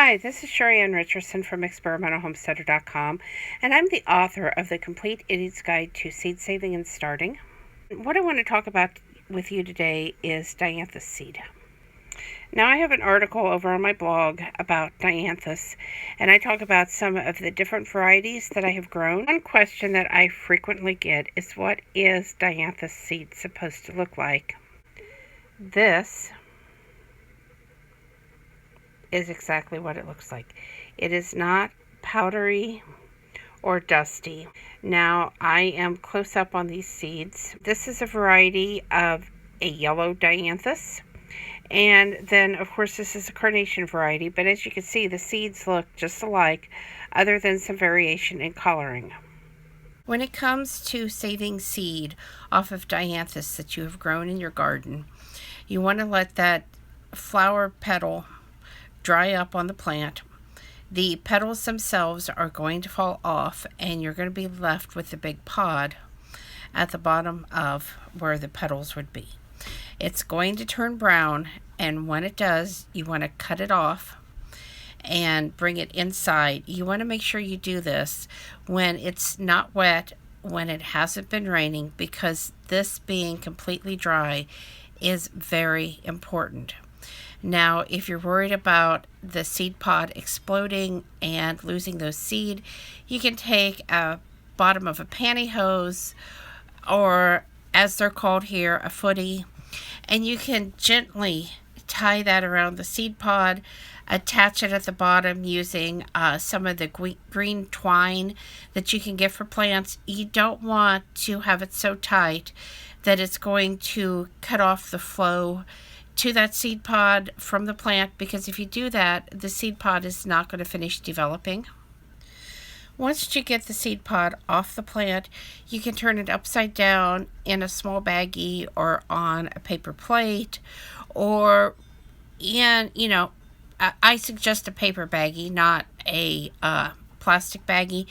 Hi, this is Sheri Ann Richerson from experimentalhomesteader.com, and I'm the author of The Complete Idiot's Guide to Seed Saving and Starting. What I want to talk about with you today is Dianthus seed. Now, I have an article over on my blog about Dianthus, and I talk about some of the different varieties that I have grown. One question that I frequently get is, what is Dianthus seed supposed to look like? This is exactly what it looks like. It is not powdery or dusty. Now, I am close up on these seeds. This is a variety of a yellow Dianthus. And then, of course, this is a carnation variety, but as you can see, the seeds look just alike, other than some variation in coloring. When it comes to saving seed off of Dianthus that you have grown in your garden, you want to let that flower petal dry up on the plant. The petals themselves are going to fall off, and you're going to be left with the big pod at the bottom of where the petals would be. It's going to turn brown, and when it does, you want to cut it off and bring it inside. You want to make sure you do this when it's not wet, when it hasn't been raining, because this being completely dry is very important. Now, if you're worried about the seed pod exploding and losing those seed, you can take a bottom of a pantyhose, or as they're called here, a footy, and you can gently tie that around the seed pod, attach it at the bottom using some of the green twine that you can get for plants. You don't want to have it so tight that it's going to cut off the flow to that seed pod from the plant, because if you do that, the seed pod is not going to finish developing. Once you get the seed pod off the plant, you can turn it upside down in a small baggie or on a paper plate, or I suggest a paper baggie, not a plastic baggie,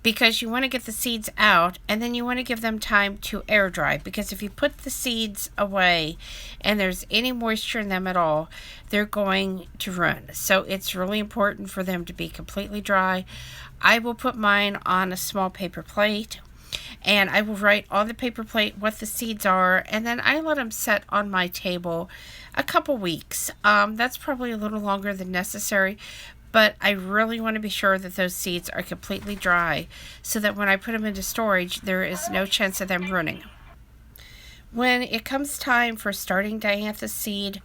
because you want to get the seeds out, and then you want to give them time to air dry, because if you put the seeds away and there's any moisture in them at all, they're going to ruin. So it's really important for them to be completely dry. I will put mine on a small paper plate, and I will write on the paper plate what the seeds are, and then I let them set on my table a couple weeks. That's probably a little longer than necessary, but I really want to be sure that those seeds are completely dry so that when I put them into storage, there is no chance of them ruining. When it comes time for starting Dianthus seed,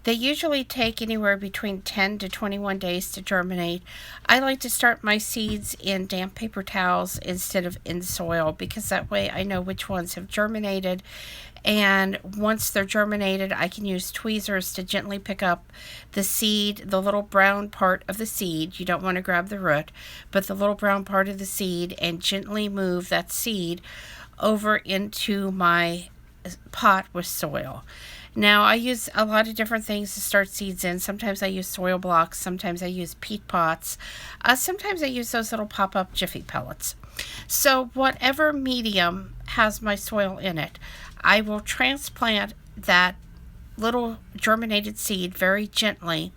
they usually take anywhere between 10 to 21 days to germinate. I like to start my seeds in damp paper towels instead of in soil, because that way I know which ones have germinated. And once they're germinated, I can use tweezers to gently pick up the seed, the little brown part of the seed. You don't want to grab the root, but the little brown part of the seed, and gently move that seed over into my pot with soil. Now, I use a lot of different things to start seeds in. Sometimes I use soil blocks. Sometimes I use peat pots. Sometimes I use those little pop-up Jiffy pellets. So whatever medium has my soil in it, I will transplant that little germinated seed very gently,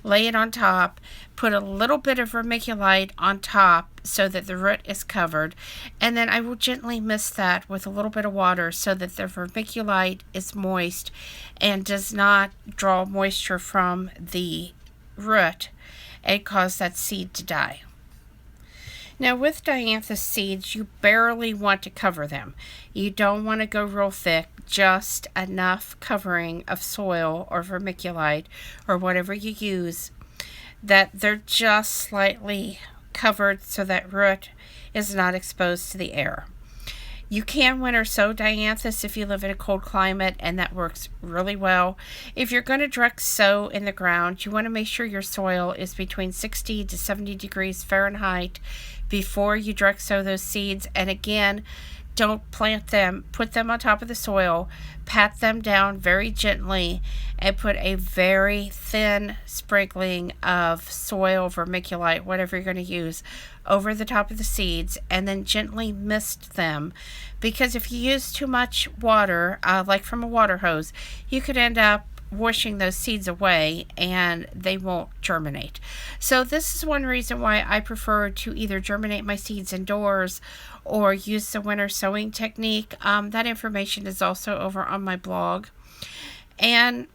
lay it on top, put a little bit of vermiculite on top so that the root is covered, and then I will gently mist that with a little bit of water so that the vermiculite is moist and does not draw moisture from the root and cause that seed to die. Now, with Dianthus seeds, you barely want to cover them. You don't want to go real thick, just enough covering of soil or vermiculite or whatever you use, that they're just slightly covered so that root is not exposed to the air. You can winter sow Dianthus if you live in a cold climate, and that works really well. If you're going to direct sow in the ground, you want to make sure your soil is between 60 to 70 degrees Fahrenheit before you direct sow those seeds. And again, don't plant them, put them on top of the soil, pat them down very gently, and put a very thin sprinkling of soil, vermiculite, whatever you're going to use, over the top of the seeds, and then gently mist them. Because if you use too much water, like from a water hose, you could end up washing those seeds away and they won't germinate. So this is one reason why I prefer to either germinate my seeds indoors or use the winter sowing technique. That information is also over on my blog. And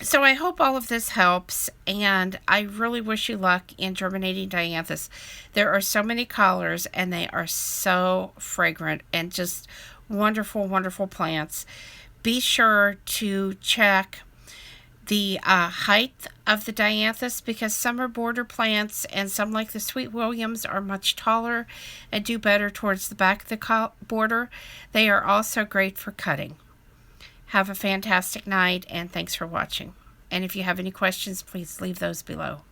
so I hope all of this helps, and I really wish you luck in germinating Dianthus. There are so many colors, and they are so fragrant and just wonderful, wonderful plants. Be sure to check the height of the Dianthus, because some are border plants and some, like the Sweet Williams, are much taller and do better towards the back of the border. They are also great for cutting. Have a fantastic night, and thanks for watching. And if you have any questions, please leave those below.